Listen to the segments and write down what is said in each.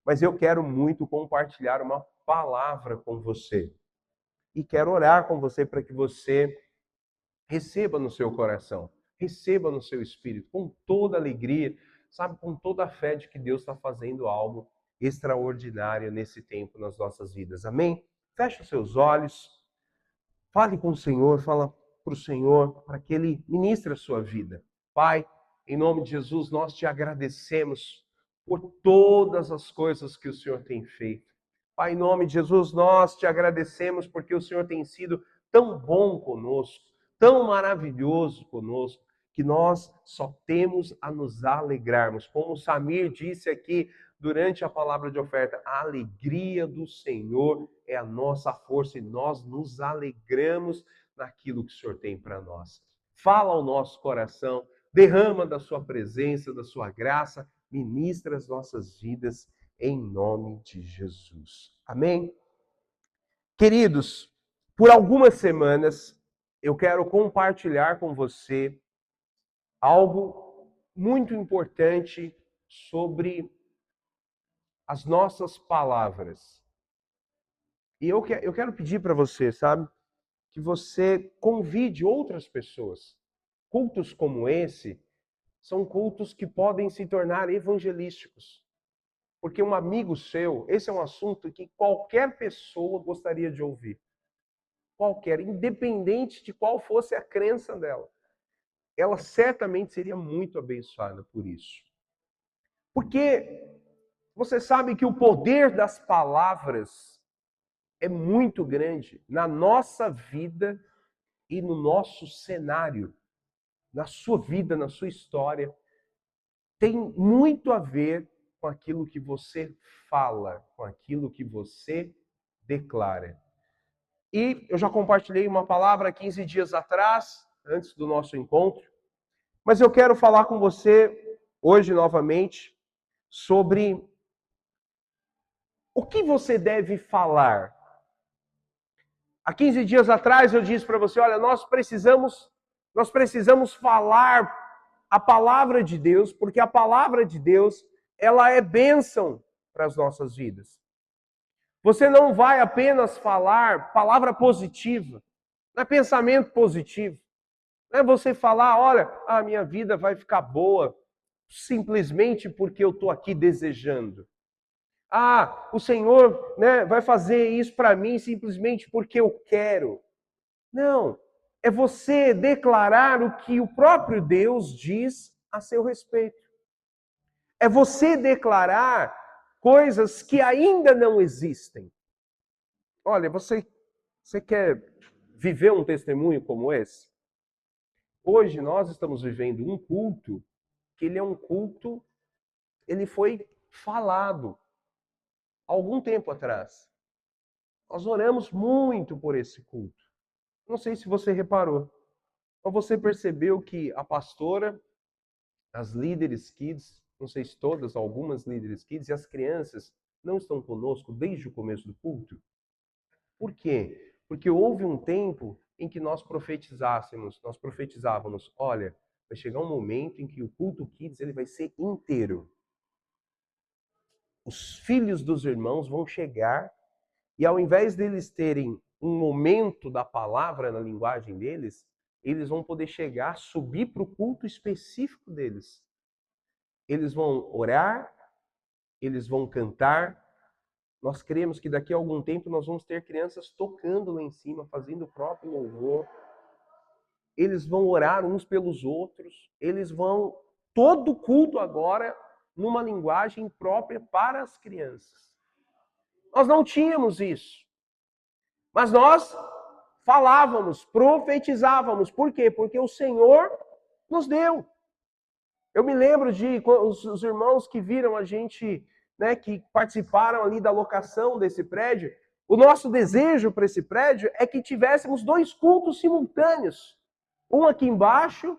mas eu quero muito compartilhar uma palavra com você. E quero orar com você para que você receba no seu coração, receba no seu espírito, com toda alegria, sabe, com toda a fé de que Deus está fazendo algo extraordinário nesse tempo nas nossas vidas. Amém? Feche os seus olhos, fale com o Senhor, fala para o Senhor, para que Ele ministre a sua vida. Pai, em nome de Jesus, nós te agradecemos por todas as coisas que o Senhor tem feito. Pai, em nome de Jesus, nós te agradecemos porque o Senhor tem sido tão bom conosco, tão maravilhoso conosco, que nós só temos a nos alegrarmos. Como o Samir disse aqui durante a palavra de oferta, a alegria do Senhor é a nossa força e nós nos alegramos naquilo que o Senhor tem para nós. Fala ao nosso coração, derrama da sua presença, da sua graça, ministra as nossas vidas em nome de Jesus. Amém? Queridos, por algumas semanas eu quero compartilhar com você algo muito importante sobre as nossas palavras. E eu quero pedir para você, sabe, que você convide outras pessoas. Cultos como esse são cultos que podem se tornar evangelísticos. Porque um amigo seu, esse é um assunto que qualquer pessoa gostaria de ouvir. Qualquer, independente de qual fosse a crença dela. Ela certamente seria muito abençoada por isso. Porque você sabe que o poder das palavras é muito grande na nossa vida e no nosso cenário, na sua vida, na sua história. Tem muito a ver com aquilo que você fala, com aquilo que você declara. E eu já compartilhei uma palavra 15 dias atrás, antes do nosso encontro, mas eu quero falar com você hoje novamente sobre o que você deve falar. Há 15 dias atrás eu disse para você, olha, nós precisamos falar a palavra de Deus, porque a palavra de Deus, ela é bênção para as nossas vidas. Você não vai apenas falar palavra positiva, não é pensamento positivo. Não é você falar, olha, a minha vida vai ficar boa simplesmente porque eu estou aqui desejando. Ah, o Senhor, né, vai fazer isso para mim simplesmente porque eu quero. Não, é você declarar o que o próprio Deus diz a seu respeito. É você declarar coisas que ainda não existem. Olha, você quer viver um testemunho como esse? Hoje nós estamos vivendo um culto que ele é um culto, ele foi falado há algum tempo atrás. Nós oramos muito por esse culto. Não sei se você reparou, mas você percebeu que a pastora, as líderes kids, não sei se todas, algumas líderes kids e as crianças não estão conosco desde o começo do culto? Por quê? Porque houve um tempo em que nós profetizávamos, olha, vai chegar um momento em que o culto kids ele vai ser inteiro. Os filhos dos irmãos vão chegar e ao invés deles terem um momento da palavra na linguagem deles, eles vão poder chegar, subir para o culto específico deles. Eles vão orar, eles vão cantar. Nós cremos que daqui a algum tempo nós vamos ter crianças tocando lá em cima, fazendo o próprio louvor. Eles vão orar uns pelos outros. Eles vão... Todo culto agora numa linguagem própria para as crianças. Nós não tínhamos isso. Mas nós falávamos, profetizávamos. Por quê? Porque o Senhor nos deu. Eu me lembro de os irmãos que viram a gente, né, que participaram ali da locação desse prédio. O nosso desejo para esse prédio é que tivéssemos 2 cultos simultâneos. Um aqui embaixo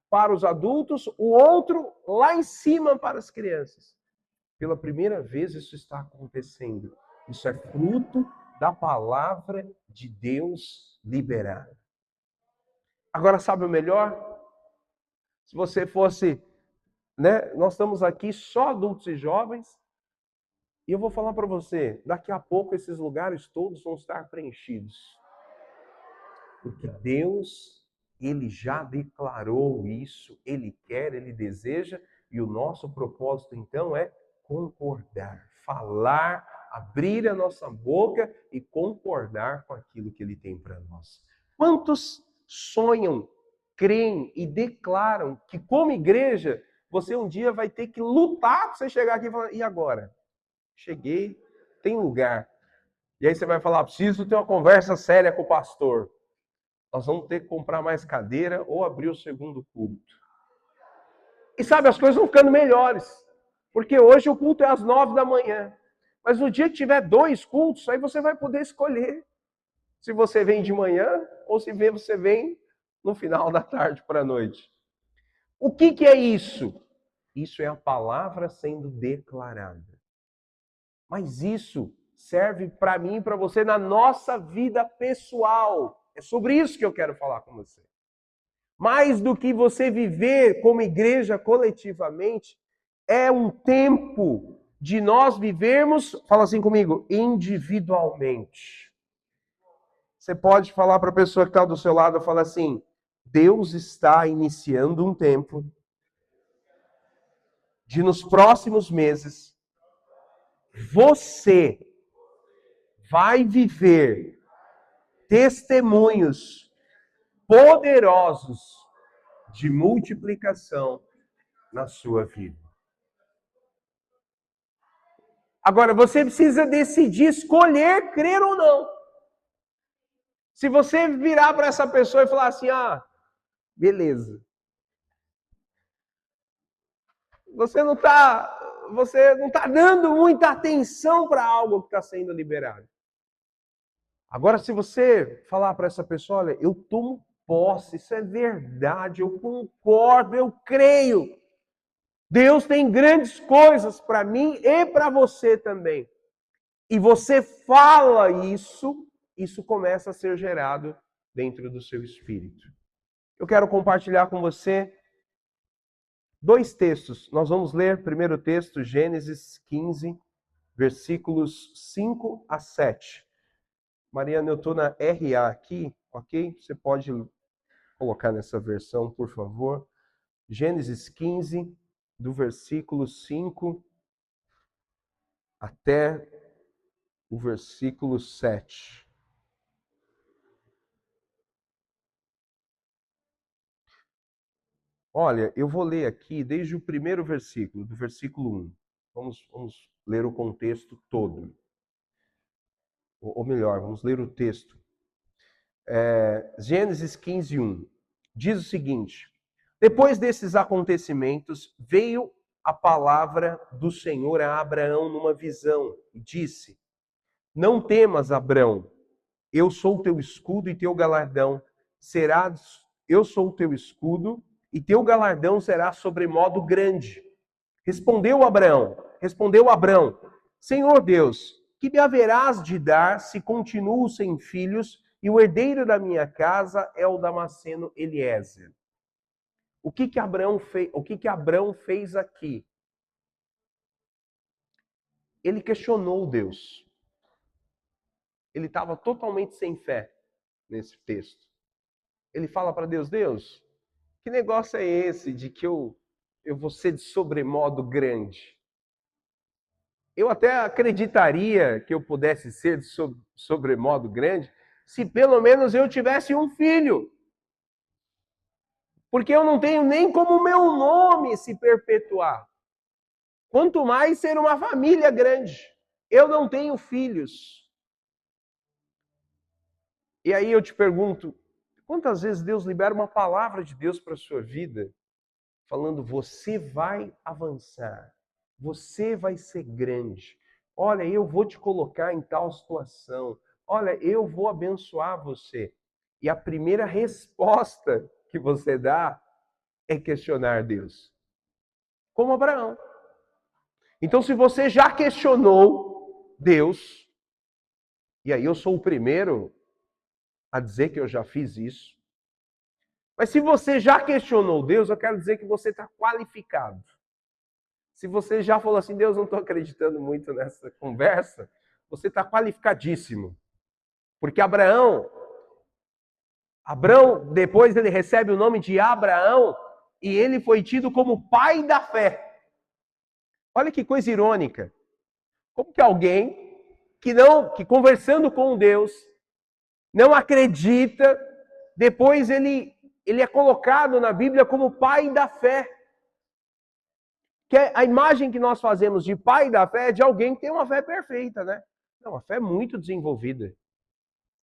para os adultos, o outro lá em cima para as crianças. Pela primeira vez isso está acontecendo. Isso é fruto da palavra de Deus liberada. Agora, sabe o melhor? Se você fosse, né, nós estamos aqui só adultos e jovens, E eu vou falar para você, daqui a pouco esses lugares todos vão estar preenchidos. Porque Deus, Ele já declarou isso, Ele quer, Ele deseja, e o nosso propósito então é concordar, falar, abrir a nossa boca e concordar com aquilo que Ele tem para nós. Quantos sonham, creem e declaram que como igreja, você um dia vai ter que lutar para você chegar aqui e falar, e agora? Cheguei, tem lugar. E aí você vai falar, preciso ter uma conversa séria com o pastor. Nós vamos ter que comprar mais cadeira ou abrir o segundo culto. E sabe, as coisas vão ficando melhores. Porque hoje o culto é às 9 da manhã. Mas no dia que tiver 2 cultos, aí você vai poder escolher se você vem de manhã ou se você vem no final da tarde para a noite. O que é isso? Isso é a palavra sendo declarada. Mas isso serve para mim e para você na nossa vida pessoal. É sobre isso que eu quero falar com você. Mais do que você viver como igreja coletivamente, é um tempo de nós vivermos, fala assim comigo, individualmente. Você pode falar para a pessoa que está do seu lado, fala assim, Deus está iniciando um tempo de nos próximos meses, você vai viver testemunhos poderosos de multiplicação na sua vida. Agora, você precisa decidir, escolher, crer ou não. Se você virar para essa pessoa e falar assim, beleza. Você não está dando muita atenção para algo que está sendo liberado. Agora, se você falar para essa pessoa, olha, eu tomo posse, isso é verdade, eu concordo, eu creio. Deus tem grandes coisas para mim e para você também. E você fala isso, isso começa a ser gerado dentro do seu espírito. Eu quero compartilhar com você 2 textos. Nós vamos ler primeiro texto, Gênesis 15, versículos 5 a 7. Mariana, eu estou na RA aqui, ok? Você pode colocar nessa versão, por favor. Gênesis 15, do versículo 5 até o versículo 7. Olha, eu vou ler aqui desde o primeiro versículo, do versículo 1. Vamos ler o contexto todo. Ou melhor, vamos ler o texto. Gênesis 15, 1. Diz o seguinte: depois desses acontecimentos, veio a palavra do Senhor a Abraão numa visão e disse: não temas, Abraão, eu sou teu escudo e teu galardão. Eu sou o teu escudo e teu galardão será sobremodo grande. Respondeu Abraão, Senhor Deus, que me haverás de dar se continuo sem filhos e o herdeiro da minha casa é o Damasceno Eliezer? O que Abraão fez aqui? Ele questionou Deus. Ele estava totalmente sem fé nesse texto. Ele fala para Deus, Deus, que negócio é esse de que eu vou ser de sobremodo grande? Eu até acreditaria que eu pudesse ser de sobremodo grande se pelo menos eu tivesse um filho. Porque eu não tenho nem como o meu nome se perpetuar. Quanto mais ser uma família grande. Eu não tenho filhos. E aí eu te pergunto, quantas vezes Deus libera uma palavra de Deus para a sua vida, falando, você vai avançar, você vai ser grande. Olha, eu vou te colocar em tal situação. Olha, eu vou abençoar você. E a primeira resposta que você dá é questionar Deus. Como Abraão. Então, se você já questionou Deus, e aí eu sou o primeiro a dizer que eu já fiz isso, mas se você já questionou Deus, eu quero dizer que você está qualificado. Se você já falou assim, Deus, não estou acreditando muito nessa conversa, você está qualificadíssimo. Porque Abraão, depois ele recebe o nome de Abraão, e ele foi tido como pai da fé. Olha que coisa irônica. Como que alguém que conversando com Deus, não acredita, depois ele é colocado na Bíblia como pai da fé. Que a imagem que nós fazemos de pai da fé é de alguém que tem uma fé perfeita, né? Não, uma fé muito desenvolvida.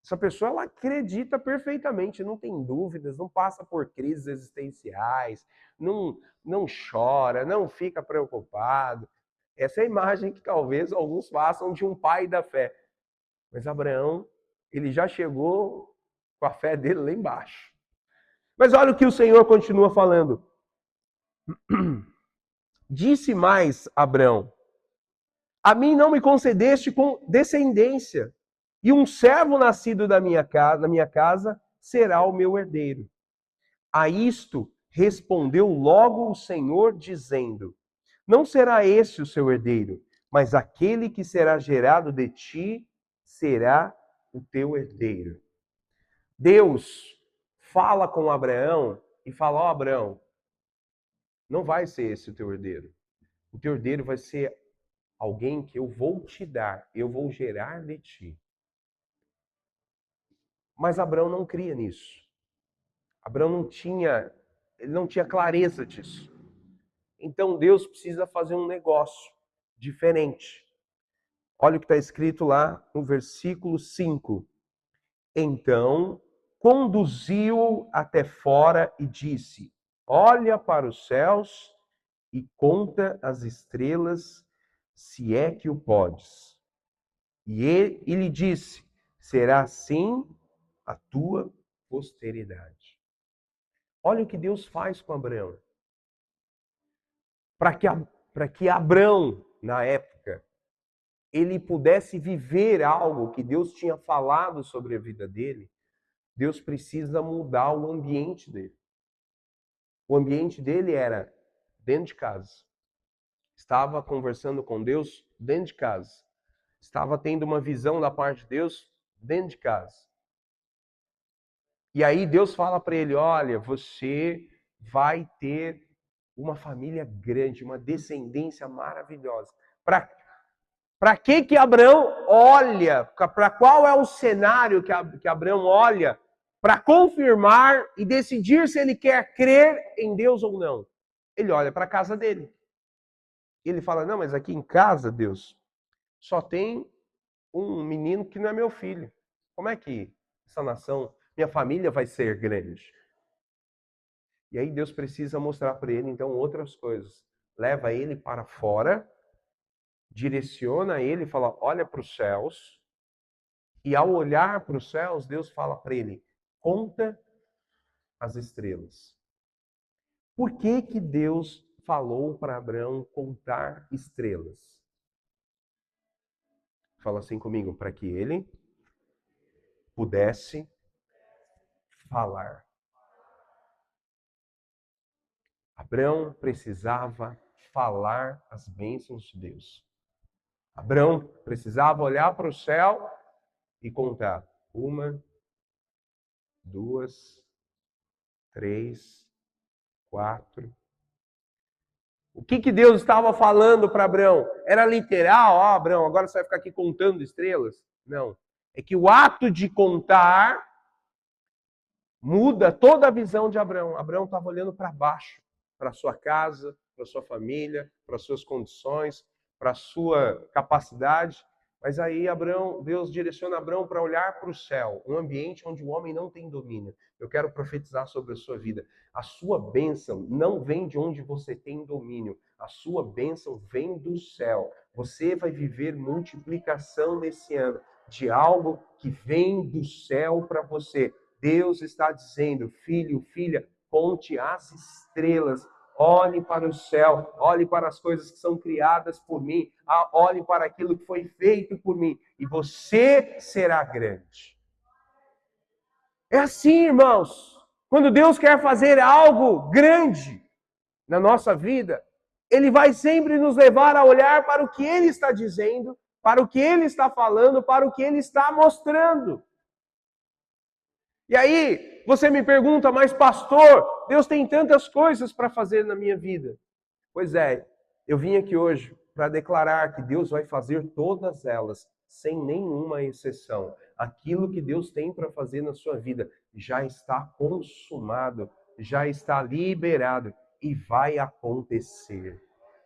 Essa pessoa, ela acredita perfeitamente, não tem dúvidas, não passa por crises existenciais, não chora, não fica preocupado. Essa é a imagem que talvez alguns façam de um pai da fé. Mas Abraão, ele já chegou com a fé dele lá embaixo. Mas olha o que o Senhor continua falando. Disse mais Abraão: a mim não me concedeste com descendência, e um servo nascido da minha casa será o meu herdeiro. A isto respondeu logo o Senhor, dizendo: não será esse o seu herdeiro, mas aquele que será gerado de ti será o teu herdeiro. Deus fala com Abraão e fala: ó, Abraão, não vai ser esse o teu herdeiro. O teu herdeiro vai ser alguém que eu vou te dar, eu vou gerar de ti. Mas Abraão não cria nisso. Abraão não tinha clareza disso. Então Deus precisa fazer um negócio diferente. Olha o que está escrito lá no versículo 5. Então conduziu até fora e disse: olha para os céus e conta as estrelas, se é que o podes. E ele lhe disse: será assim a tua posteridade. Olha o que Deus faz com Abraão. Para que Abraão, na época, ele pudesse viver algo que Deus tinha falado sobre a vida dele, Deus precisa mudar o ambiente dele. O ambiente dele era dentro de casa. Estava conversando com Deus dentro de casa. Estava tendo uma visão da parte de Deus dentro de casa. E aí Deus fala para ele: olha, você vai ter uma família grande, uma descendência maravilhosa. Para que Abraão olha? Para qual é o cenário que Abraão olha para confirmar e decidir se ele quer crer em Deus ou não? Ele olha para a casa dele. Ele fala: não, mas aqui em casa, Deus, só tem um menino que não é meu filho. Como é que essa nação, minha família vai ser grande? E aí Deus precisa mostrar para ele, então, outras coisas. Leva ele para fora, direciona ele e fala: olha para os céus. E ao olhar para os céus, Deus fala para ele: conta as estrelas. Por que que Deus falou para Abraão contar estrelas? Fala assim comigo: para que ele pudesse falar. Abraão precisava falar as bênçãos de Deus. Abraão precisava olhar para o céu e contar: 1, 2, 3, 4. O que Deus estava falando para Abraão? Era literal? Ó, Abraão, agora você vai ficar aqui contando estrelas? Não. É que o ato de contar muda toda a visão de Abraão. Abraão estava olhando para baixo, para a sua casa, para a sua família, para as suas condições, para a sua capacidade. Mas aí Deus direciona Abraão para olhar para o céu, um ambiente onde o homem não tem domínio. Eu quero profetizar sobre a sua vida. A sua bênção não vem de onde você tem domínio. A sua bênção vem do céu. Você vai viver multiplicação nesse ano de algo que vem do céu para você. Deus está dizendo: filho, filha, conte as estrelas. Olhe para o céu, olhe para as coisas que são criadas por mim, olhe para aquilo que foi feito por mim, e você será grande. É assim, irmãos. Quando Deus quer fazer algo grande na nossa vida, Ele vai sempre nos levar a olhar para o que Ele está dizendo, para o que Ele está falando, para o que Ele está mostrando. E aí, você me pergunta, mas pastor, Deus tem tantas coisas para fazer na minha vida. Pois é, eu vim aqui hoje para declarar que Deus vai fazer todas elas, sem nenhuma exceção. Aquilo que Deus tem para fazer na sua vida já está consumado, já está liberado e vai acontecer.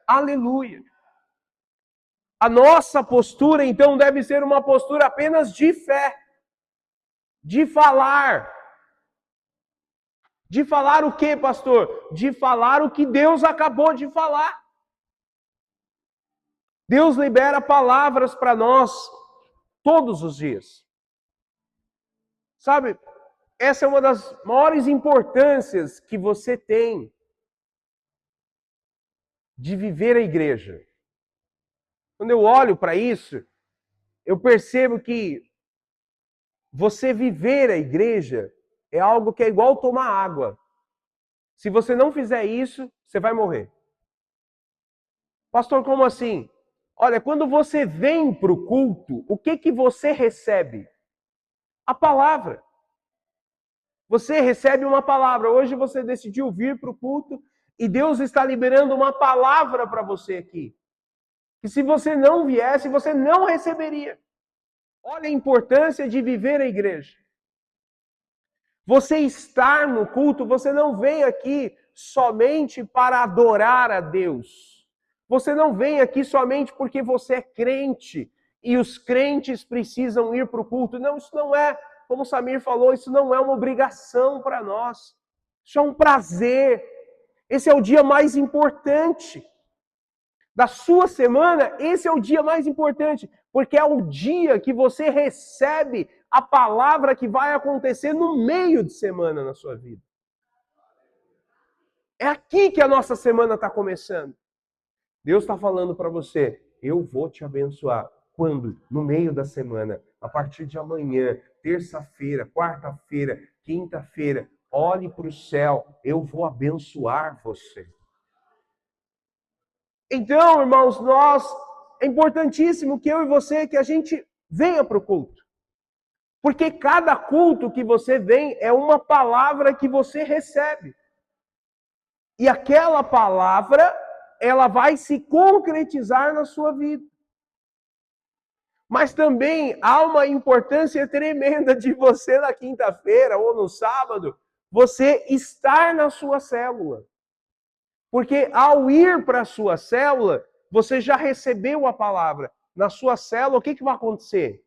Aleluia! A nossa postura, então, deve ser uma postura apenas de fé, de falar. De falar o que, pastor? De falar o que Deus acabou de falar. Deus libera palavras para nós todos os dias. Sabe, essa é uma das maiores importâncias que você tem de viver a igreja. Quando eu olho para isso, eu percebo que você viver a igreja é algo que é igual tomar água. Se você não fizer isso, você vai morrer. Pastor, como assim? Olha, quando você vem para o culto, o que você recebe? A palavra. Você recebe uma palavra. Hoje você decidiu vir para o culto e Deus está liberando uma palavra para você aqui. Que se você não viesse, você não receberia. Olha a importância de viver a igreja. Você estar no culto, você não vem aqui somente para adorar a Deus. Você não vem aqui somente porque você é crente e os crentes precisam ir para o culto. Não, isso não é, como o Samir falou, isso não é uma obrigação para nós. Isso é um prazer. Esse é o dia mais importante da sua semana. Esse é o dia mais importante, porque é o dia que você recebe a palavra que vai acontecer no meio de semana na sua vida. É aqui que a nossa semana está começando. Deus está falando para você, eu vou te abençoar. Quando? No meio da semana. A partir de amanhã, terça-feira, quarta-feira, quinta-feira, olhe para o céu, eu vou abençoar você. Então, irmãos, é importantíssimo que eu e você, que a gente venha para o culto. Porque cada culto que você vem é uma palavra que você recebe. E aquela palavra, ela vai se concretizar na sua vida. Mas também há uma importância tremenda de você na quinta-feira ou no sábado, você estar na sua célula. Porque ao ir para a sua célula, você já recebeu a palavra. Na sua célula, o que vai acontecer?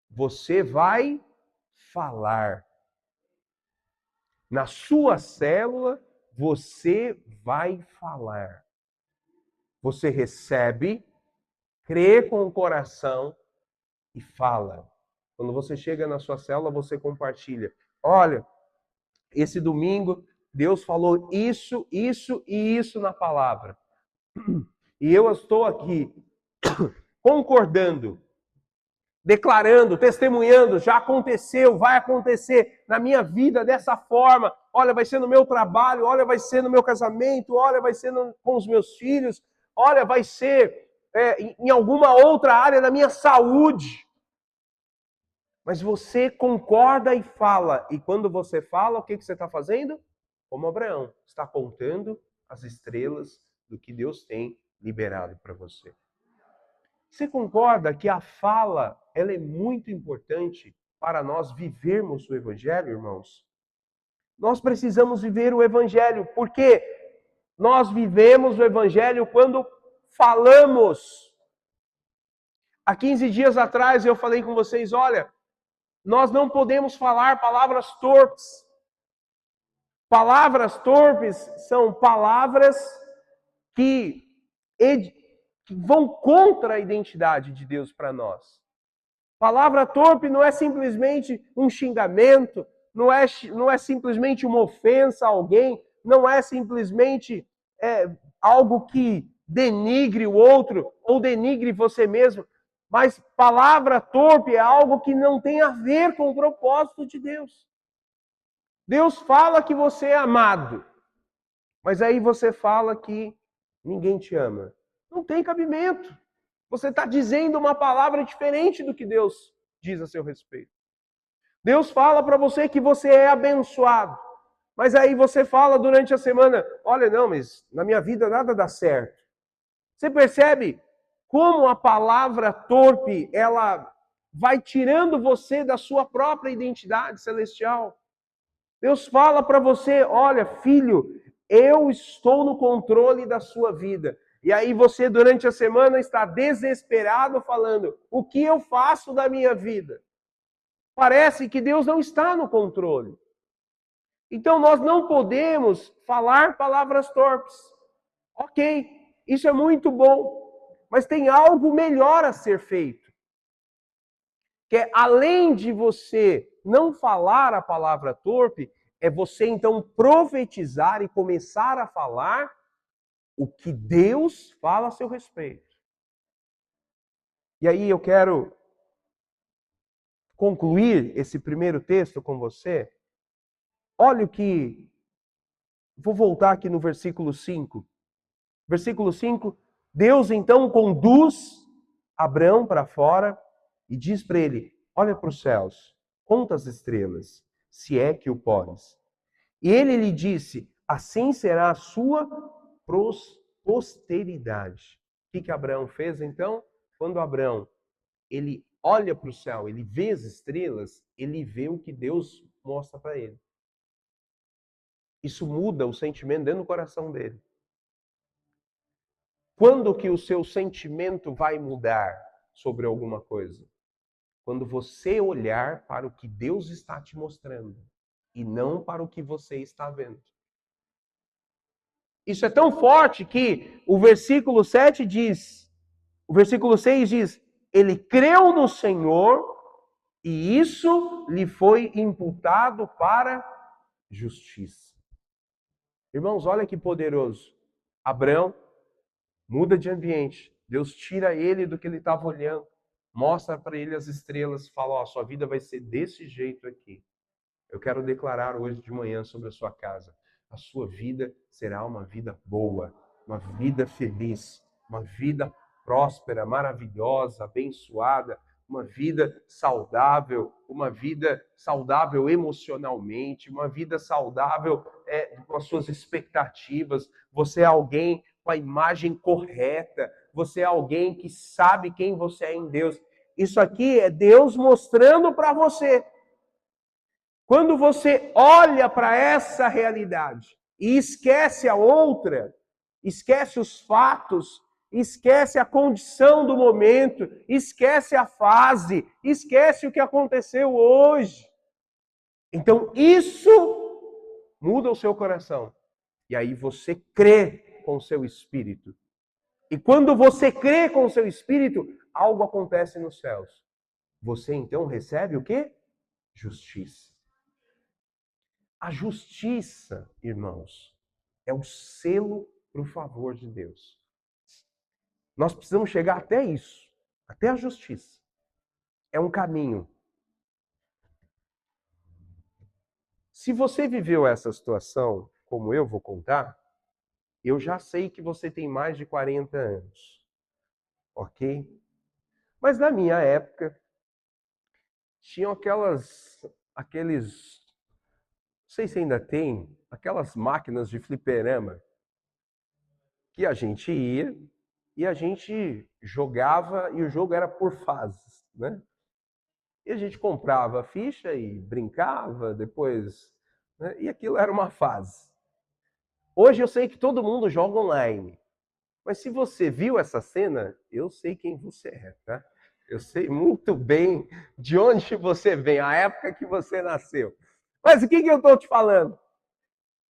Você vai falar. Na sua célula, você vai falar. Você recebe, crê com o coração e fala. Quando você chega na sua célula, você compartilha. Olha, esse domingo, Deus falou isso, isso e isso na palavra. E eu estou aqui concordando, declarando, testemunhando, já aconteceu, vai acontecer na minha vida dessa forma. Olha, vai ser no meu trabalho, olha, vai ser no meu casamento, olha, vai ser com os meus filhos, olha, vai ser em alguma outra área da minha saúde. Mas você concorda e fala. E quando você fala, o que você está fazendo? Como Abraão, está contando as estrelas do que Deus tem liberado para você. Você concorda que a fala, ela é muito importante para nós vivermos o Evangelho, irmãos? Nós precisamos viver o Evangelho, porque nós vivemos o Evangelho quando falamos. Há 15 dias atrás eu falei com vocês, olha, nós não podemos falar palavras torpes. Palavras torpes são palavras que vão contra a identidade de Deus para nós. Palavra torpe não é simplesmente um xingamento, não é simplesmente uma ofensa a alguém, não é simplesmente algo que denigre o outro ou denigre você mesmo. Mas palavra torpe é algo que não tem a ver com o propósito de Deus. Deus fala que você é amado, mas aí você fala que ninguém te ama. Não tem cabimento. Você está dizendo uma palavra diferente do que Deus diz a seu respeito. Deus fala para você que você é abençoado. Mas aí você fala durante a semana, olha, não, mas na minha vida nada dá certo. Você percebe como a palavra torpe, ela vai tirando você da sua própria identidade celestial? Deus fala para você, olha, filho, eu estou no controle da sua vida. E aí você, durante a semana, está desesperado falando, o que eu faço da minha vida? Parece que Deus não está no controle. Então nós não podemos falar palavras torpes. Ok, isso é muito bom, mas tem algo melhor a ser feito. Que é, além de você não falar a palavra torpe, é você então profetizar e começar a falar o que Deus fala a seu respeito. E aí eu quero concluir esse primeiro texto com você. Olha o que... Vou voltar aqui no versículo 5. Versículo 5. Deus então conduz Abrão para fora e diz para ele, olha para os céus, conta as estrelas, se é que o podes. E ele lhe disse, assim será a sua posteridade. O que Abraão fez então? Quando Abraão ele olha para o céu, ele vê as estrelas, ele vê o que Deus mostra para ele. Isso muda o sentimento dentro do coração dele. Quando que o seu sentimento vai mudar sobre alguma coisa? Quando você olhar para o que Deus está te mostrando e não para o que você está vendo. Isso é tão forte que o versículo 7 diz, o versículo 6 diz, ele creu no Senhor e isso lhe foi imputado para justiça. Irmãos, olha que poderoso. Abrão muda de ambiente. Deus tira ele do que ele estava olhando. Mostra para ele as estrelas. Fala, ó, sua vida vai ser desse jeito aqui. Eu quero declarar hoje de manhã sobre a sua casa. A sua vida será uma vida boa. Uma vida feliz. Uma vida próspera, maravilhosa, abençoada. Uma vida saudável. Uma vida saudável emocionalmente. Uma vida saudável com as suas expectativas. Você é alguém com a imagem correta. Você é alguém que sabe quem você é em Deus. Isso aqui é Deus mostrando para você. Quando você olha para essa realidade e esquece a outra, esquece os fatos, esquece a condição do momento, esquece a fase, esquece o que aconteceu hoje. Então isso muda o seu coração. E aí você crê com o seu espírito. E quando você crê com o seu espírito, algo acontece nos céus. Você então recebe o quê? Justiça. A justiça, irmãos, é o selo para o favor de Deus. Nós precisamos chegar até isso, até a justiça. É um caminho. Se você viveu essa situação, como eu vou contar, eu já sei que você tem mais de 40 anos, ok? Mas na minha época, tinham aqueles, não sei se ainda tem, aquelas máquinas de fliperama, que a gente ia e a gente jogava, e o jogo era por fases, né? E a gente comprava a ficha e brincava, depois, né? E aquilo era uma fase. Hoje eu sei que todo mundo joga online. Mas se você viu essa cena, eu sei quem você é, tá? Eu sei muito bem de onde você vem, a época que você nasceu. Mas o que eu estou te falando?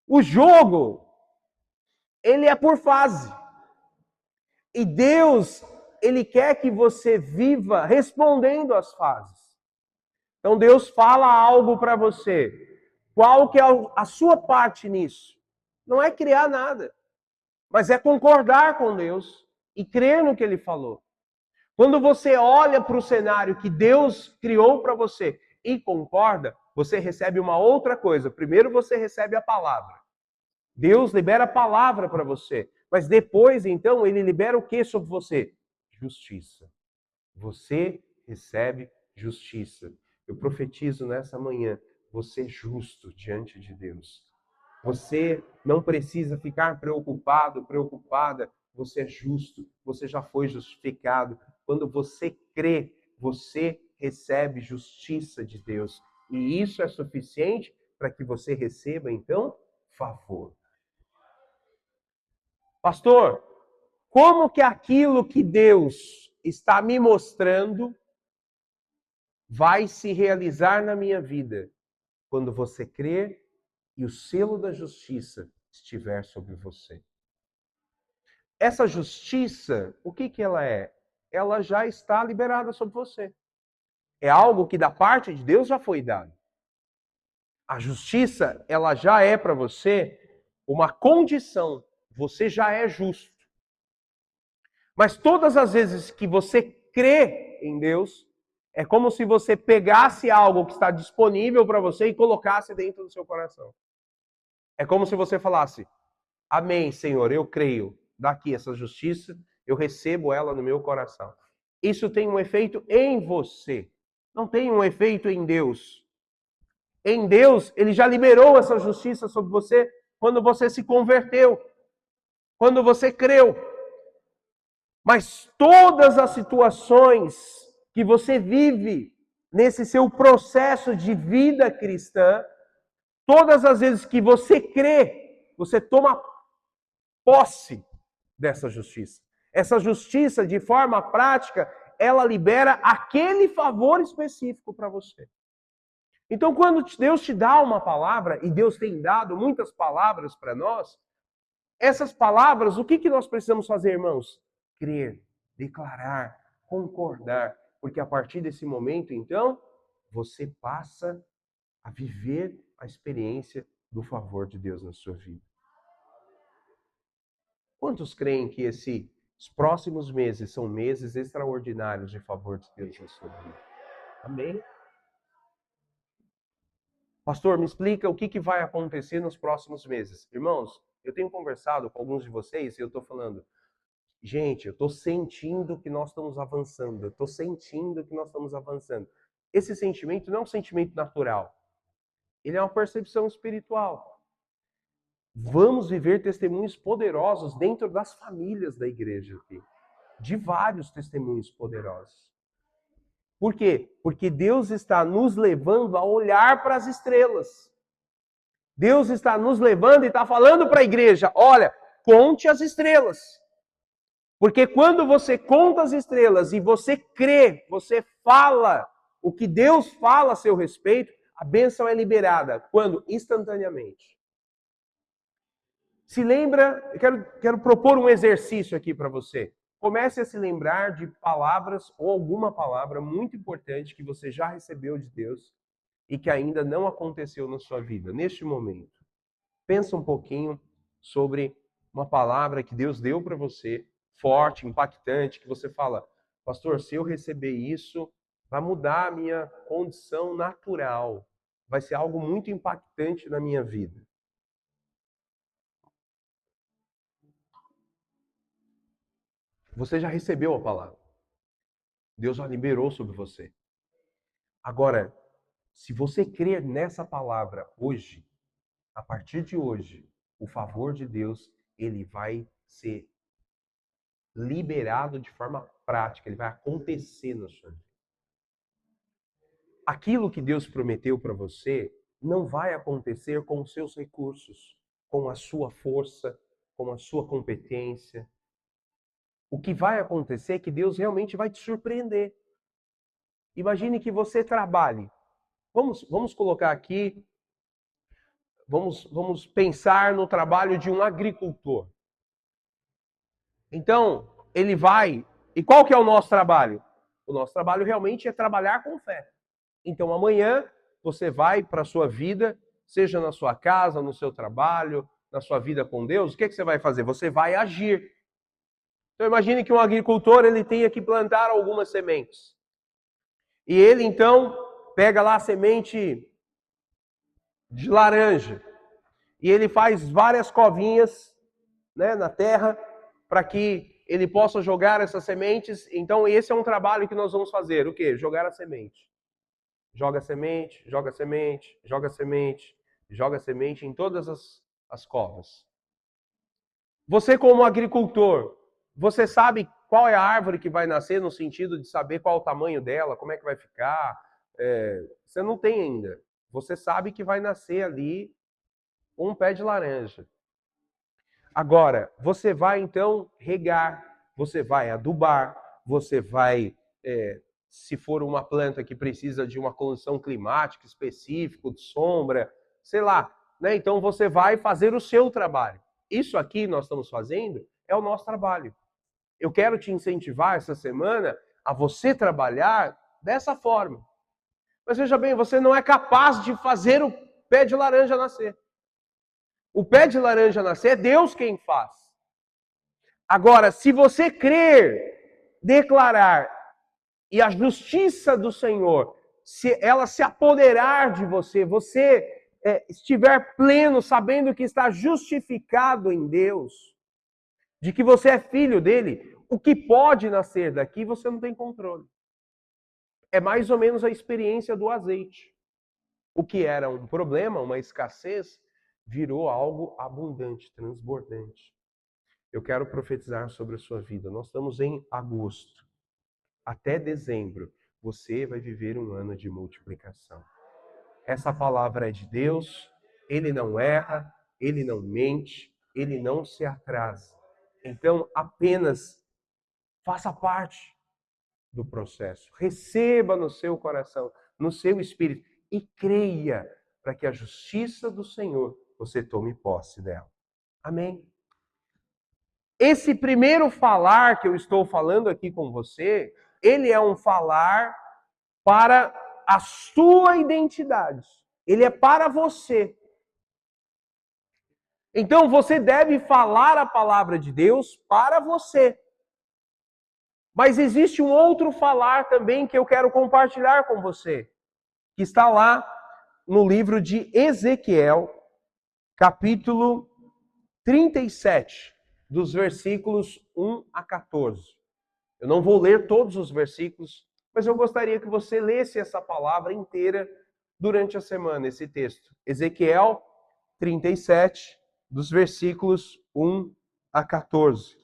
O jogo, ele é por fase. E Deus, ele quer que você viva respondendo às fases. Então Deus fala algo para você. Qual que é a sua parte nisso? Não é criar nada, mas é concordar com Deus e crer no que ele falou. Quando você olha para o cenário que Deus criou para você e concorda, você recebe uma outra coisa. Primeiro você recebe a palavra. Deus libera a palavra para você. Mas depois, então, ele libera o que sobre você? Justiça. Você recebe justiça. Eu profetizo nessa manhã, você é justo diante de Deus. Você não precisa ficar preocupado, preocupada. Você é justo, você já foi justificado. Quando você crê, você recebe justiça de Deus. E isso é suficiente para que você receba, então, favor. Pastor, como que aquilo que Deus está me mostrando vai se realizar na minha vida? Quando você crer e o selo da justiça estiver sobre você. Essa justiça, o que ela é? Ela já está liberada sobre você. É algo que da parte de Deus já foi dado. A justiça, ela já é para você uma condição. Você já é justo. Mas todas as vezes que você crê em Deus, é como se você pegasse algo que está disponível para você e colocasse dentro do seu coração. É como se você falasse: amém, Senhor, eu creio. Daqui essa justiça, eu recebo ela no meu coração. Isso tem um efeito em você. Não tem um efeito em Deus. Em Deus, ele já liberou essa justiça sobre você quando você se converteu. Quando você creu. Mas todas as situações que você vive nesse seu processo de vida cristã, todas as vezes que você crê, você toma posse dessa justiça. Essa justiça, de forma prática, ela libera aquele favor específico para você. Então, quando Deus te dá uma palavra, e Deus tem dado muitas palavras para nós, essas palavras, o que nós precisamos fazer, irmãos? Crer, declarar, concordar. Porque a partir desse momento, então, você passa a viver a experiência do favor de Deus na sua vida. Quantos creem que esses próximos meses são meses extraordinários de favor de Deus na sua vida? Amém? Pastor, me explica o que vai acontecer nos próximos meses. Irmãos, eu tenho conversado com alguns de vocês e eu estou falando, gente, eu estou sentindo que nós estamos avançando. Eu estou sentindo que nós estamos avançando. Esse sentimento não é um sentimento natural. Ele é uma percepção espiritual. Vamos viver testemunhos poderosos dentro das famílias da igreja aqui. De vários testemunhos poderosos. Por quê? Porque Deus está nos levando a olhar para as estrelas. Deus está nos levando e está falando para a igreja, olha, conte as estrelas. Porque quando você conta as estrelas e você crê, você fala o que Deus fala a seu respeito, a bênção é liberada. Quando? Instantaneamente. Se lembra, eu quero propor um exercício aqui para você. Comece a se lembrar de palavras ou alguma palavra muito importante que você já recebeu de Deus e que ainda não aconteceu na sua vida, neste momento. Pensa um pouquinho sobre uma palavra que Deus deu para você, forte, impactante, que você fala, pastor, se eu receber isso, vai mudar a minha condição natural. Vai ser algo muito impactante na minha vida. Você já recebeu a palavra. Deus já liberou sobre você. Agora, se você crer nessa palavra hoje, a partir de hoje, o favor de Deus, ele vai ser liberado de forma prática, ele vai acontecer na sua vida. Aquilo que Deus prometeu para você não vai acontecer com os seus recursos, com a sua força, com a sua competência. O que vai acontecer é que Deus realmente vai te surpreender. Imagine que você trabalhe. Vamos colocar aqui, vamos pensar no trabalho de um agricultor. Então, ele vai... E qual que é o nosso trabalho? O nosso trabalho realmente é trabalhar com fé. Então, amanhã, você vai para a sua vida, seja na sua casa, no seu trabalho, na sua vida com Deus, o que você vai fazer? Você vai agir. Então, imagine que um agricultor ele tenha que plantar algumas sementes. E ele, então, pega lá a semente de laranja. E ele faz várias covinhas né, na terra, para que ele possa jogar essas sementes. Então esse é um trabalho que nós vamos fazer. O quê? Jogar a semente. Joga semente, joga semente, joga semente, joga semente em todas as covas. Você como agricultor, você sabe qual é a árvore que vai nascer no sentido de saber qual é o tamanho dela, como é que vai ficar? Você não tem ainda. Você sabe que vai nascer ali um pé de laranja. Agora, você vai então regar, você vai adubar, você vai, se for uma planta que precisa de uma condição climática específica, de sombra, sei lá, né? Então você vai fazer o seu trabalho. Isso aqui nós estamos fazendo é o nosso trabalho. Eu quero te incentivar essa semana a você trabalhar dessa forma. Mas veja bem, você não é capaz de fazer o pé de laranja nascer. O pé de laranja nascer é Deus quem faz. Agora, se você crer, declarar, e a justiça do Senhor, se ela se apoderar de você, você estiver pleno, sabendo que está justificado em Deus, de que você é filho dele, o que pode nascer daqui você não tem controle. É mais ou menos a experiência do azeite. O que era um problema, uma escassez, virou algo abundante, transbordante. Eu quero profetizar sobre a sua vida. Nós estamos em agosto. Até dezembro, você vai viver um ano de multiplicação. Essa palavra é de Deus, ele não erra, ele não mente, ele não se atrasa. Então, apenas faça parte do processo. Receba no seu coração, no seu espírito e creia para que a justiça do Senhor você tome posse dela. Amém? Esse primeiro falar que eu estou falando aqui com você, ele é um falar para a sua identidade. Ele é para você. Então você deve falar a palavra de Deus para você. Mas existe um outro falar também que eu quero compartilhar com você, que está lá no livro de Ezequiel, capítulo 37, dos versículos 1 a 14. Eu não vou ler todos os versículos, mas eu gostaria que você lesse essa palavra inteira durante a semana, esse texto. Ezequiel 37, dos versículos 1 a 14.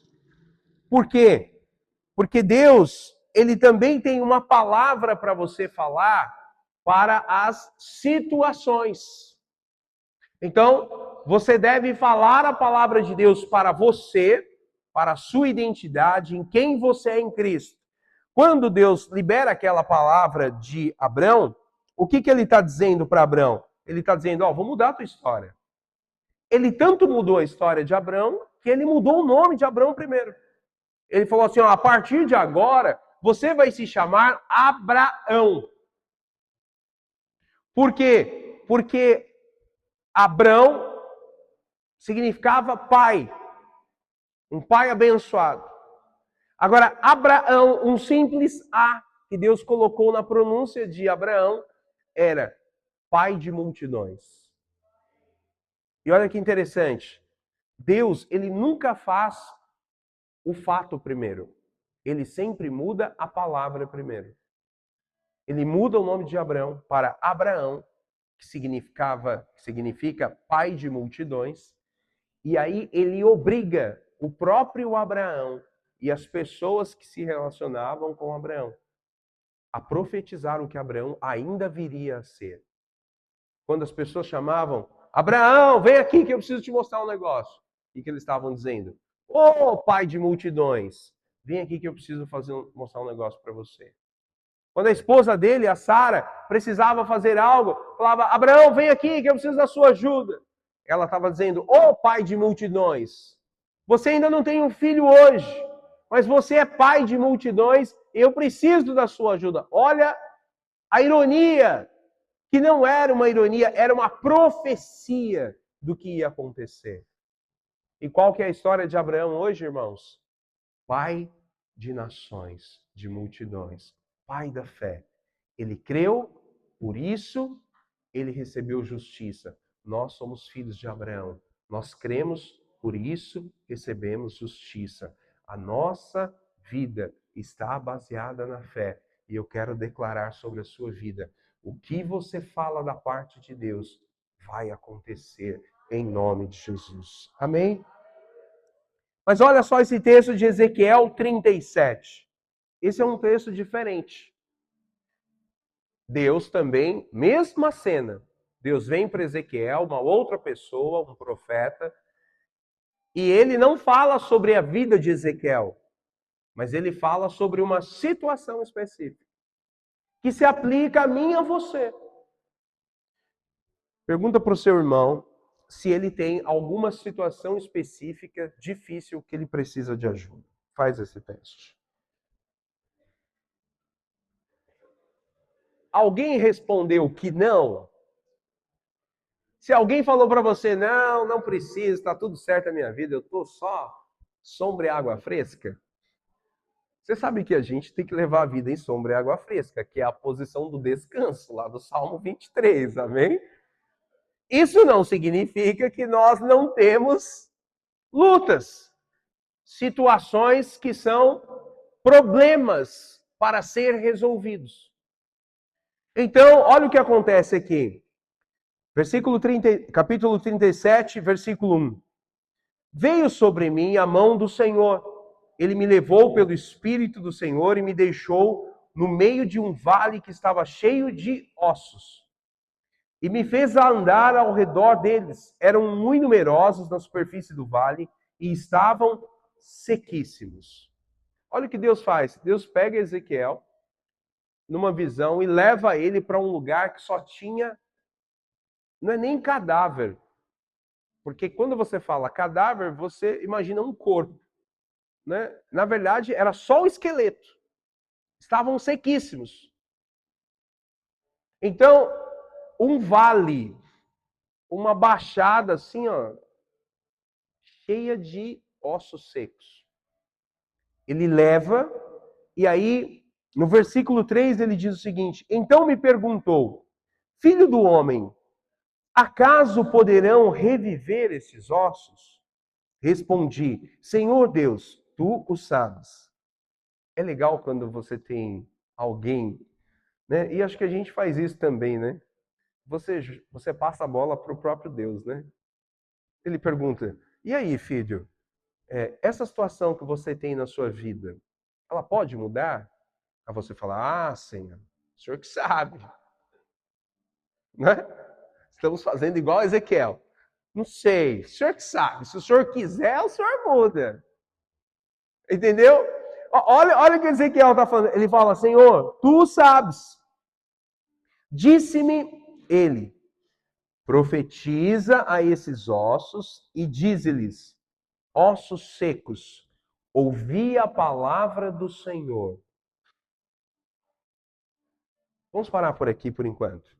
Por quê? Porque Deus, ele também tem uma palavra para você falar para as situações. Então, você deve falar a palavra de Deus para você, para a sua identidade, em quem você é em Cristo. Quando Deus libera aquela palavra de Abrão, o que ele está dizendo para Abrão? Ele está dizendo, vou mudar a tua história. Ele tanto mudou a história de Abrão, que ele mudou o nome de Abrão primeiro. Ele falou assim, a partir de agora, você vai se chamar Abraão. Por quê? Porque Abrão significava pai. Um pai abençoado. Agora, Abraão, um simples A que Deus colocou na pronúncia de Abraão, era pai de multidões. E olha que interessante. Deus, ele nunca faz o fato primeiro. Ele sempre muda a palavra primeiro. Ele muda o nome de Abraão para Abraão, que significa pai de multidões. E aí ele obriga o próprio Abraão e as pessoas que se relacionavam com Abraão a profetizar o que Abraão ainda viria a ser. Quando as pessoas chamavam, Abraão, vem aqui que eu preciso te mostrar um negócio. O que eles estavam dizendo? Pai de multidões, vem aqui que eu preciso mostrar um negócio para você. Quando a esposa dele, a Sara, precisava fazer algo, falava, Abraão, vem aqui que eu preciso da sua ajuda. Ela estava dizendo, pai de multidões, você ainda não tem um filho hoje, mas você é pai de multidões e eu preciso da sua ajuda. Olha a ironia, que não era uma ironia, era uma profecia do que ia acontecer. E qual que é a história de Abraão hoje, irmãos? Pai de nações, de multidões, pai da fé. Ele creu, por isso ele recebeu justiça. Nós somos filhos de Abraão. Nós cremos, por isso recebemos justiça. A nossa vida está baseada na fé. E eu quero declarar sobre a sua vida: o que você fala da parte de Deus vai acontecer em nome de Jesus. Amém? Mas olha só esse texto de Ezequiel 37. Esse é um texto diferente. Deus também, mesma cena. Deus vem para Ezequiel, uma outra pessoa, um profeta, e ele não fala sobre a vida de Ezequiel, mas ele fala sobre uma situação específica, que se aplica a mim e a você. Pergunta para o seu irmão se ele tem alguma situação específica, difícil, que ele precisa de ajuda. Faz esse teste. Alguém respondeu que não? Se alguém falou para você, não, não precisa, está tudo certo na minha vida, eu estou só sombra e água fresca. Você sabe que a gente tem que levar a vida em sombra e água fresca, que é a posição do descanso, lá do Salmo 23, amém? Isso não significa que nós não temos lutas, situações que são problemas para ser resolvidos. Então, olha o que acontece aqui. Capítulo 37, versículo 1. Veio sobre mim a mão do Senhor. Ele me levou pelo Espírito do Senhor e me deixou no meio de um vale que estava cheio de ossos. E me fez andar ao redor deles. Eram muito numerosos na superfície do vale e estavam sequíssimos. Olha o que Deus faz. Deus pega Ezequiel numa visão e leva ele para um lugar que só tinha, não é nem cadáver. Porque quando você fala cadáver, você imagina um corpo. Né? Na verdade, era só o esqueleto. Estavam sequíssimos. Então, um vale, uma baixada assim, ó, cheia de ossos secos. Ele leva, e aí, no versículo 3, ele diz o seguinte: então me perguntou, filho do homem, acaso poderão reviver esses ossos? Respondi, Senhor Deus, tu o sabes. É legal quando você tem alguém, né? E acho que a gente faz isso também, né? Você passa a bola para o próprio Deus, né? Ele pergunta, e aí, filho, essa situação que você tem na sua vida, ela pode mudar? Aí você fala, ah, Senhor, o Senhor que sabe. Né? Estamos fazendo igual a Ezequiel. Não sei, o Senhor que sabe. Se o Senhor quiser, o Senhor muda. Entendeu? Olha o que Ezequiel está falando. Ele fala, Senhor, tu sabes. Disse-me ele, profetiza a esses ossos e dize-lhes, ossos secos, ouvi a palavra do Senhor. Vamos parar por aqui por enquanto.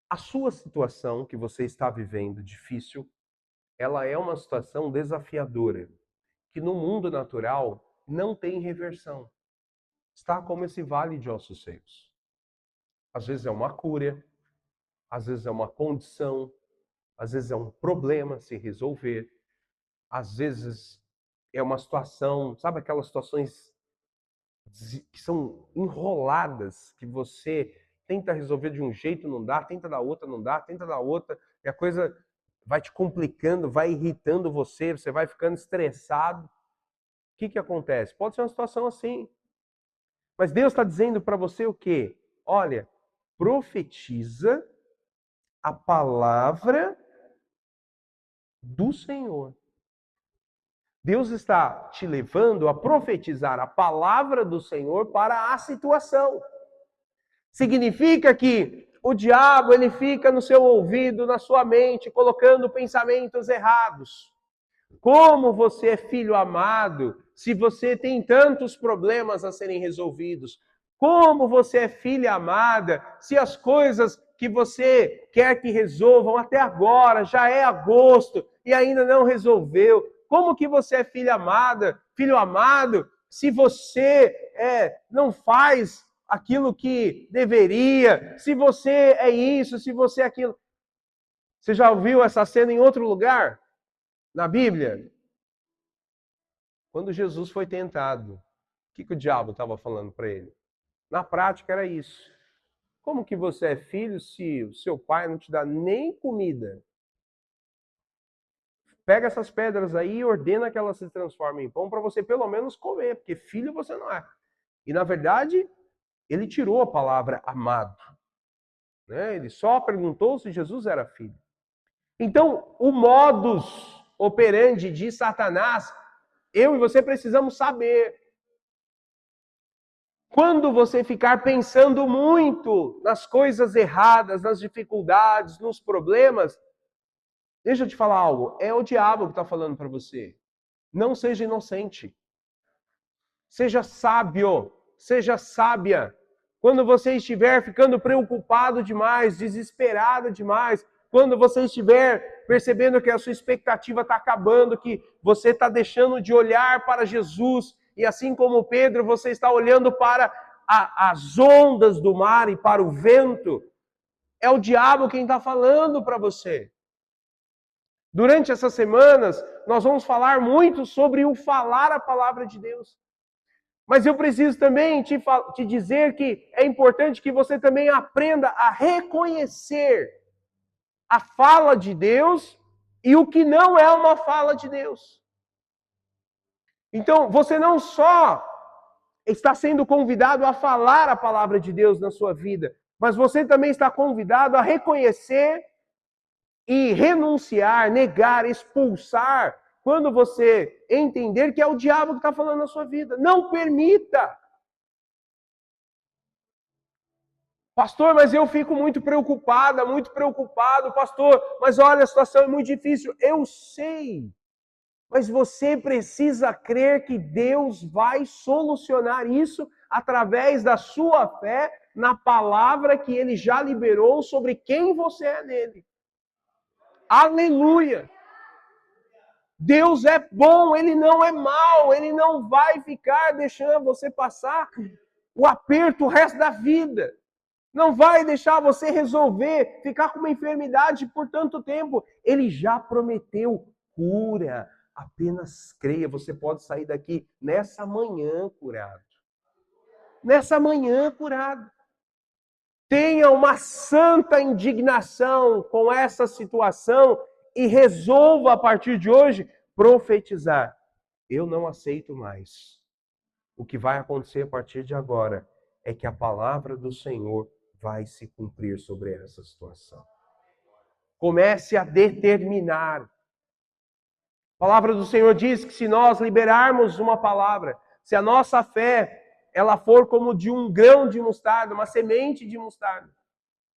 A sua situação que você está vivendo difícil, ela é uma situação desafiadora, que no mundo natural não tem reversão. Está como esse vale de ossos secos. Às vezes é uma cura, às vezes é uma condição, às vezes é um problema a se resolver, às vezes é uma situação, sabe aquelas situações que são enroladas, que você tenta resolver de um jeito, não dá, tenta da outra, não dá, tenta da outra, e a coisa vai te complicando, vai irritando você, você vai ficando estressado. O que acontece? Pode ser uma situação assim. Mas Deus está dizendo para você o quê? Olha, profetiza a palavra do Senhor. Deus está te levando a profetizar a palavra do Senhor para a situação. Significa que o diabo ele fica no seu ouvido, na sua mente, colocando pensamentos errados. Como você é filho amado, se você tem tantos problemas a serem resolvidos? Como você é filha amada, se as coisas que você quer que resolvam até agora, já é agosto e ainda não resolveu? Como que você é filha amada, filho amado, se você não faz aquilo que deveria, se você é isso, se você é aquilo? Você já ouviu essa cena em outro lugar? Na Bíblia, quando Jesus foi tentado, o que o diabo estava falando para ele? Na prática era isso. Como que você é filho se o seu pai não te dá nem comida? Pega essas pedras aí e ordena que elas se transformem em pão para você pelo menos comer, porque filho você não é. E na verdade, ele tirou a palavra amado. Né? Ele só perguntou se Jesus era filho. Então, o modus operandi de Satanás, eu e você precisamos saber. Quando você ficar pensando muito nas coisas erradas, nas dificuldades, nos problemas, deixa eu te falar algo, é o diabo que está falando para você. Não seja inocente. Seja sábio, seja sábia. Quando você estiver ficando preocupado demais, desesperado demais, quando você estiver percebendo que a sua expectativa está acabando, que você está deixando de olhar para Jesus, e assim como Pedro, você está olhando para as ondas do mar e para o vento, é o diabo quem está falando para você. Durante essas semanas, nós vamos falar muito sobre o falar a palavra de Deus. Mas eu preciso também te dizer que é importante que você também aprenda a reconhecer a fala de Deus e o que não é uma fala de Deus. Então, você não só está sendo convidado a falar a palavra de Deus na sua vida, mas você também está convidado a reconhecer e renunciar, negar, expulsar, quando você entender que é o diabo que está falando na sua vida. Não permita. Pastor, mas eu fico muito preocupada, muito preocupado, pastor, mas olha, a situação é muito difícil. Eu sei, mas você precisa crer que Deus vai solucionar isso através da sua fé na palavra que Ele já liberou sobre quem você é nele. Aleluia! Deus é bom, Ele não é mau, Ele não vai ficar deixando você passar o aperto o resto da vida. Não vai deixar você resolver, ficar com uma enfermidade por tanto tempo. Ele já prometeu cura. Apenas creia, você pode sair daqui nessa manhã curado. Nessa manhã curado. Tenha uma santa indignação com essa situação e resolva a partir de hoje profetizar. Eu não aceito mais. O que vai acontecer a partir de agora é que a palavra do Senhor vai se cumprir sobre essa situação. Comece a determinar. A palavra do Senhor diz que se nós liberarmos uma palavra, se a nossa fé ela for como de um grão de mostarda, uma semente de mostarda,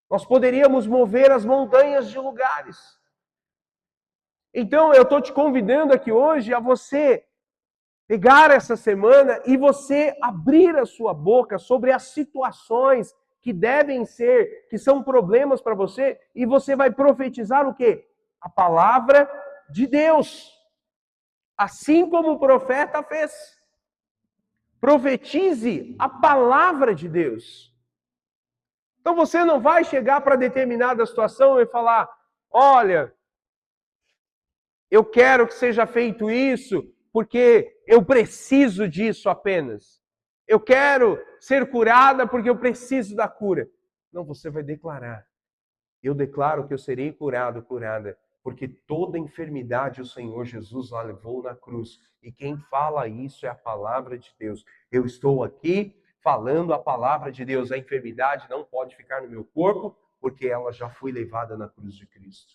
nós poderíamos mover as montanhas de lugares. Então eu estou te convidando aqui hoje a você pegar essa semana e você abrir a sua boca sobre as situações que devem ser, que são problemas para você, e você vai profetizar o quê? A palavra de Deus. Assim como o profeta fez. Profetize a palavra de Deus. Então você não vai chegar para determinada situação e falar, olha, eu quero que seja feito isso, porque eu preciso disso apenas. Eu quero ser curada porque eu preciso da cura. Não, você vai declarar. Eu declaro que eu serei curado, curada, porque toda enfermidade o Senhor Jesus lá levou na cruz. E quem fala isso é a palavra de Deus. Eu estou aqui falando a palavra de Deus. A enfermidade não pode ficar no meu corpo, porque ela já foi levada na cruz de Cristo.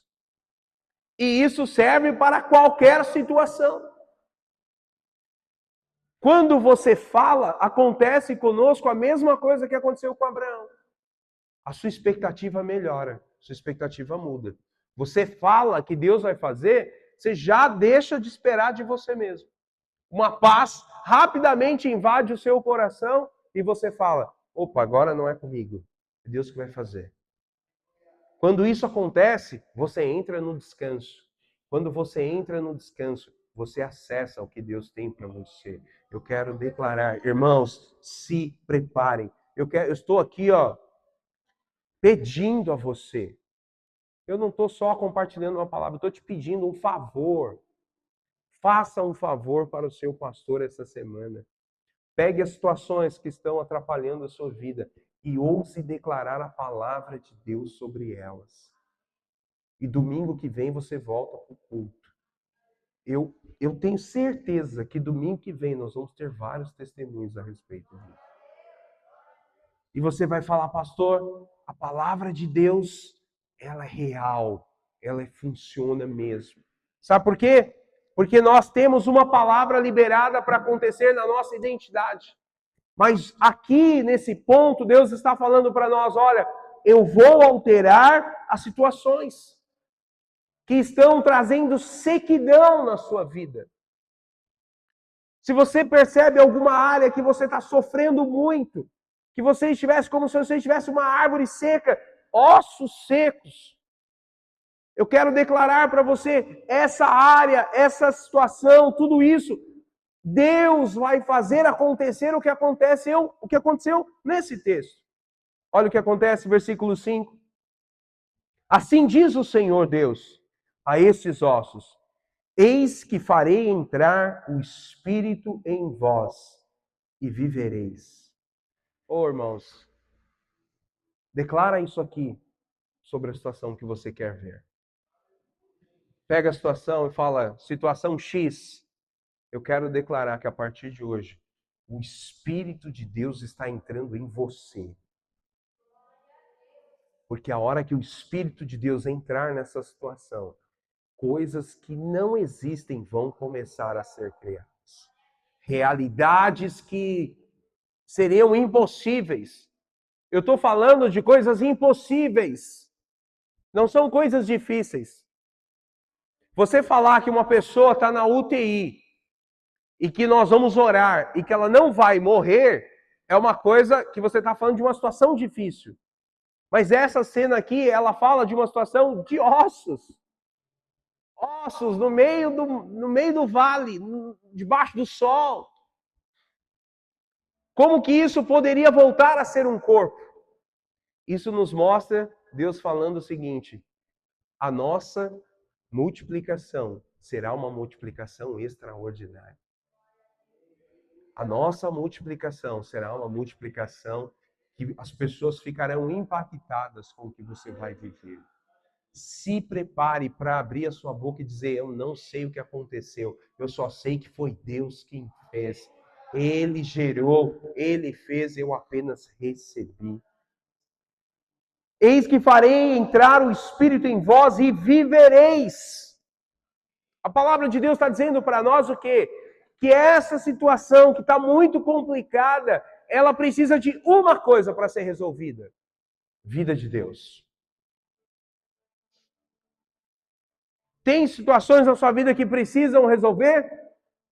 E isso serve para qualquer situação. Quando você fala, acontece conosco a mesma coisa que aconteceu com Abraão. A sua expectativa melhora, sua expectativa muda. Você fala que Deus vai fazer, você já deixa de esperar de você mesmo. Uma paz rapidamente invade o seu coração e você fala, opa, agora não é comigo, é Deus que vai fazer. Quando isso acontece, você entra no descanso. Quando você entra no descanso, você acessa o que Deus tem para você. Eu quero declarar, irmãos, se preparem. Eu estou aqui, pedindo a você. Eu não estou só compartilhando uma palavra, eu estou te pedindo um favor. Faça um favor para o seu pastor essa semana. Pegue as situações que estão atrapalhando a sua vida e ouse declarar a palavra de Deus sobre elas. E domingo que vem você volta para o culto. Eu tenho certeza que domingo que vem nós vamos ter vários testemunhos a respeito disso. E você vai falar, pastor, a palavra de Deus, ela é real, ela funciona mesmo. Sabe por quê? Porque nós temos uma palavra liberada para acontecer na nossa identidade. Mas aqui, nesse ponto, Deus está falando para nós, olha, eu vou alterar as situações que estão trazendo sequidão na sua vida. Se você percebe alguma área que você está sofrendo muito, que você estivesse como se você tivesse uma árvore seca, ossos secos. Eu quero declarar para você, essa área, essa situação, tudo isso, Deus vai fazer acontecer o que aconteceu nesse texto. Olha o que acontece, versículo 5. Assim diz o Senhor Deus a estes ossos: eis que farei entrar o Espírito em vós e vivereis. Ô irmãos, declara isso aqui sobre a situação que você quer ver. Pega a situação e fala, situação X. Eu quero declarar que a partir de hoje, o Espírito de Deus está entrando em você. Porque a hora que o Espírito de Deus entrar nessa situação, coisas que não existem vão começar a ser criadas. Realidades que seriam impossíveis. Eu estou falando de coisas impossíveis. Não são coisas difíceis. Você falar que uma pessoa está na UTI e que nós vamos orar e que ela não vai morrer, é uma coisa que você está falando de uma situação difícil. Mas essa cena aqui, ela fala de uma situação de ossos. Ossos no meio do vale, debaixo do sol. Como que isso poderia voltar a ser um corpo? Isso nos mostra Deus falando o seguinte: a nossa multiplicação será uma multiplicação extraordinária. A nossa multiplicação será uma multiplicação que as pessoas ficarão impactadas com o que você vai viver. Se prepare para abrir a sua boca e dizer: eu não sei o que aconteceu, eu só sei que foi Deus quem fez. Ele gerou, Ele fez, eu apenas recebi. Eis que farei entrar o Espírito em vós e vivereis. A palavra de Deus está dizendo para nós o quê? Que essa situação que está muito complicada, ela precisa de uma coisa para ser resolvida: vida de Deus. Tem situações na sua vida que precisam resolver?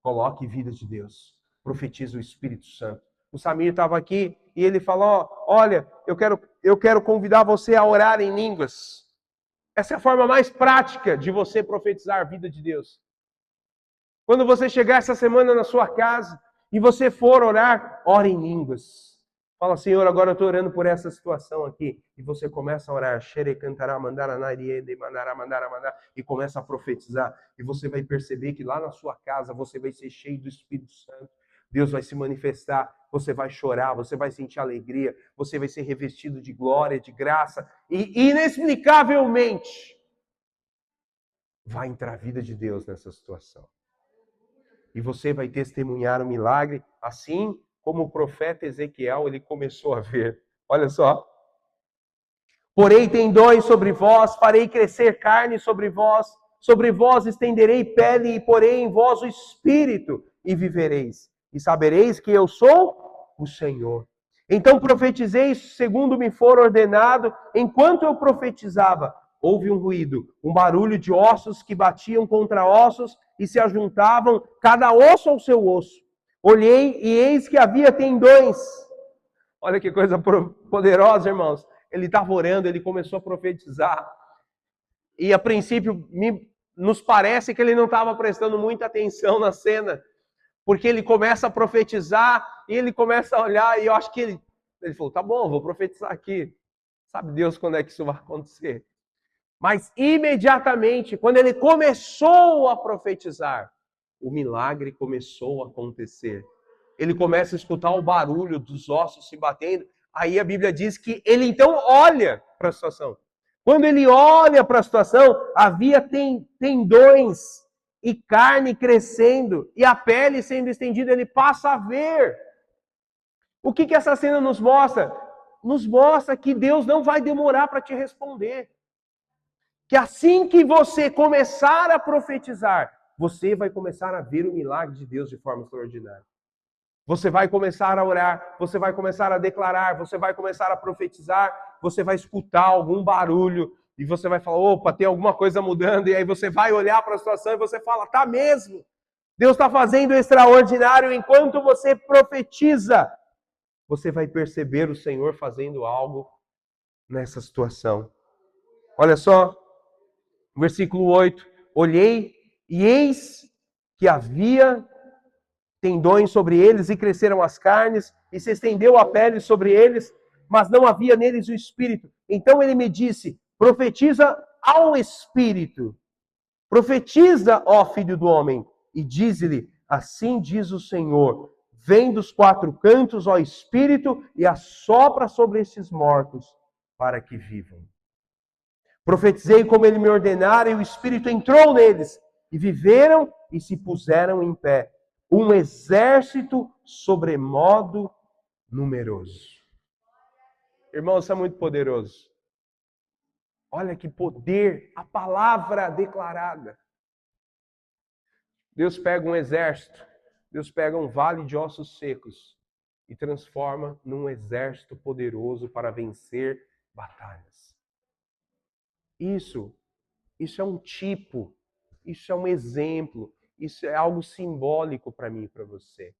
Coloque vida de Deus. Profetiza o Espírito Santo. O Samir estava aqui e ele falou: olha, eu quero convidar você a orar em línguas. Essa é a forma mais prática de você profetizar a vida de Deus. Quando você chegar essa semana na sua casa e você for orar, ore em línguas. Fala, Senhor, agora eu estou orando por essa situação aqui. E você começa a orar. E começa a profetizar. E você vai perceber que lá na sua casa você vai ser cheio do Espírito Santo. Deus vai se manifestar. Você vai chorar, você vai sentir alegria. Você vai ser revestido de glória, de graça. E inexplicavelmente vai entrar a vida de Deus nessa situação. E você vai testemunhar o milagre, assim como o profeta Ezequiel, ele começou a ver. Olha só. Porém tendões sobre vós, farei crescer carne sobre vós estenderei pele e porei em vós o espírito e vivereis. E sabereis que eu sou o Senhor. Então profetizei segundo me for ordenado. Enquanto eu profetizava, houve um ruído, um barulho de ossos que batiam contra ossos e se ajuntavam, cada osso ao seu osso. Olhei e eis que havia tendões. Olha que coisa poderosa, irmãos. Ele estava orando, ele começou a profetizar. E a princípio, nos parece que ele não estava prestando muita atenção na cena. Porque ele começa a profetizar e ele começa a olhar e eu acho que ele falou, tá bom, vou profetizar aqui. Sabe Deus quando é que isso vai acontecer? Mas imediatamente, quando ele começou a profetizar, o milagre começou a acontecer. Ele começa a escutar o barulho dos ossos se batendo. Aí a Bíblia diz que ele então olha para a situação. Quando ele olha para a situação, havia tendões e carne crescendo e a pele sendo estendida. Ele passa a ver. O que essa cena nos mostra? Nos mostra que Deus não vai demorar para te responder. Que assim que você começar a profetizar, você vai começar a ver o milagre de Deus de forma extraordinária. Você vai começar a orar, você vai começar a declarar, você vai começar a profetizar, você vai escutar algum barulho e você vai falar, opa, tem alguma coisa mudando, e aí você vai olhar para a situação e você fala, tá mesmo, Deus está fazendo o extraordinário. Enquanto você profetiza, você vai perceber o Senhor fazendo algo nessa situação. Olha só, versículo 8, olhei e eis que havia tendões sobre eles e cresceram as carnes e se estendeu a pele sobre eles, mas não havia neles o espírito. Então ele me disse, profetiza ao espírito, profetiza, ó filho do homem, e diz-lhe, assim diz o Senhor, vem dos quatro cantos, ó espírito, e assopra sobre estes mortos, para que vivam. Profetizei como ele me ordenara, e o espírito entrou neles, e viveram e se puseram em pé. Um exército sobremodo numeroso. Irmão, isso é muito poderoso. Olha que poder, a palavra declarada. Deus pega um exército, Deus pega um vale de ossos secos e transforma num exército poderoso para vencer batalhas. Isso é um tipo, isso é um exemplo, isso é algo simbólico para mim e para você.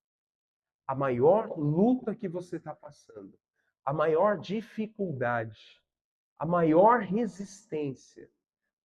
A maior luta que você está passando, a maior dificuldade, a maior resistência,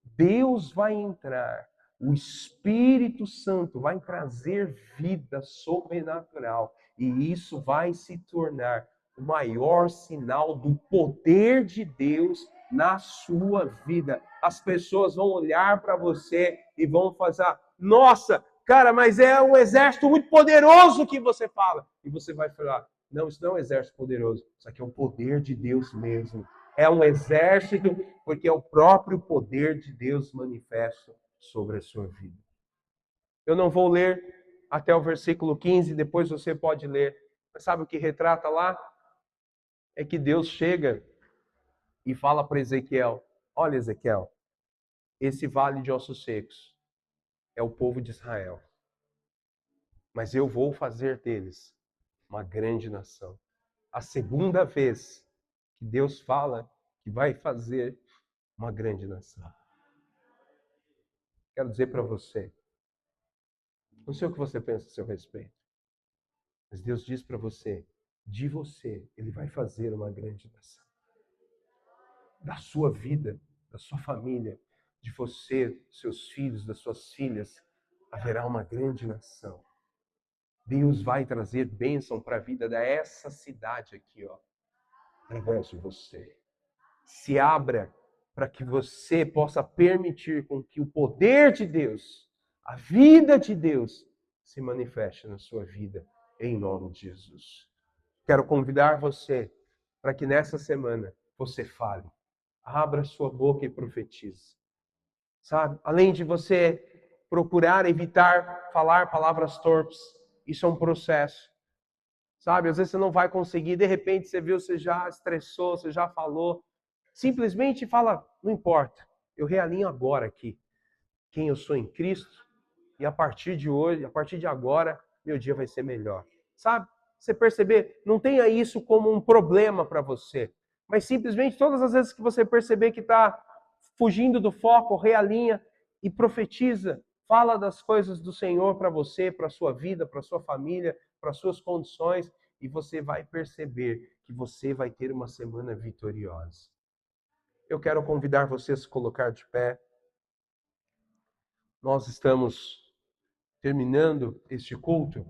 Deus vai entrar, o Espírito Santo vai trazer vida sobrenatural e isso vai se tornar o maior sinal do poder de Deus na sua vida. As pessoas vão olhar para você e vão fazer, nossa, cara, mas é um exército muito poderoso que você fala. E você vai falar, não, isso não é um exército poderoso, isso aqui é o poder de Deus mesmo. É um exército porque é o próprio poder de Deus manifesto sobre a sua vida. Eu não vou ler até o versículo 15, depois você pode ler. Mas sabe o que retrata lá? É que Deus chega e fala para Ezequiel, olha Ezequiel, esse vale de ossos secos é o povo de Israel. Mas eu vou fazer deles uma grande nação. A segunda vez que Deus fala que vai fazer uma grande nação. Quero dizer para você, não sei o que você pensa a seu respeito, mas Deus diz para você, de você, Ele vai fazer uma grande nação. Da sua vida, da sua família, de você, seus filhos, das suas filhas, haverá uma grande nação. Deus vai trazer bênção para a vida dessa cidade aqui, ó, através de você. Se abra para que você possa permitir com que o poder de Deus, a vida de Deus, se manifeste na sua vida, em nome de Jesus. Quero convidar você para que nessa semana você fale. Abra sua boca e profetize. Sabe? Além de você procurar evitar falar palavras torpes, isso é um processo. Sabe? Às vezes você não vai conseguir, de repente você viu, você já estressou, você já falou. Simplesmente fala, não importa, eu realinho agora aqui quem eu sou em Cristo e a partir de hoje, a partir de agora, meu dia vai ser melhor. Sabe? Você perceber, não tenha isso como um problema para você, mas simplesmente todas as vezes que você perceber que está fugindo do foco, realinha e profetiza, fala das coisas do Senhor para você, para a sua vida, para a sua família, para as suas condições, e você vai perceber que você vai ter uma semana vitoriosa. Eu quero convidar você a se colocar de pé. Nós estamos terminando este culto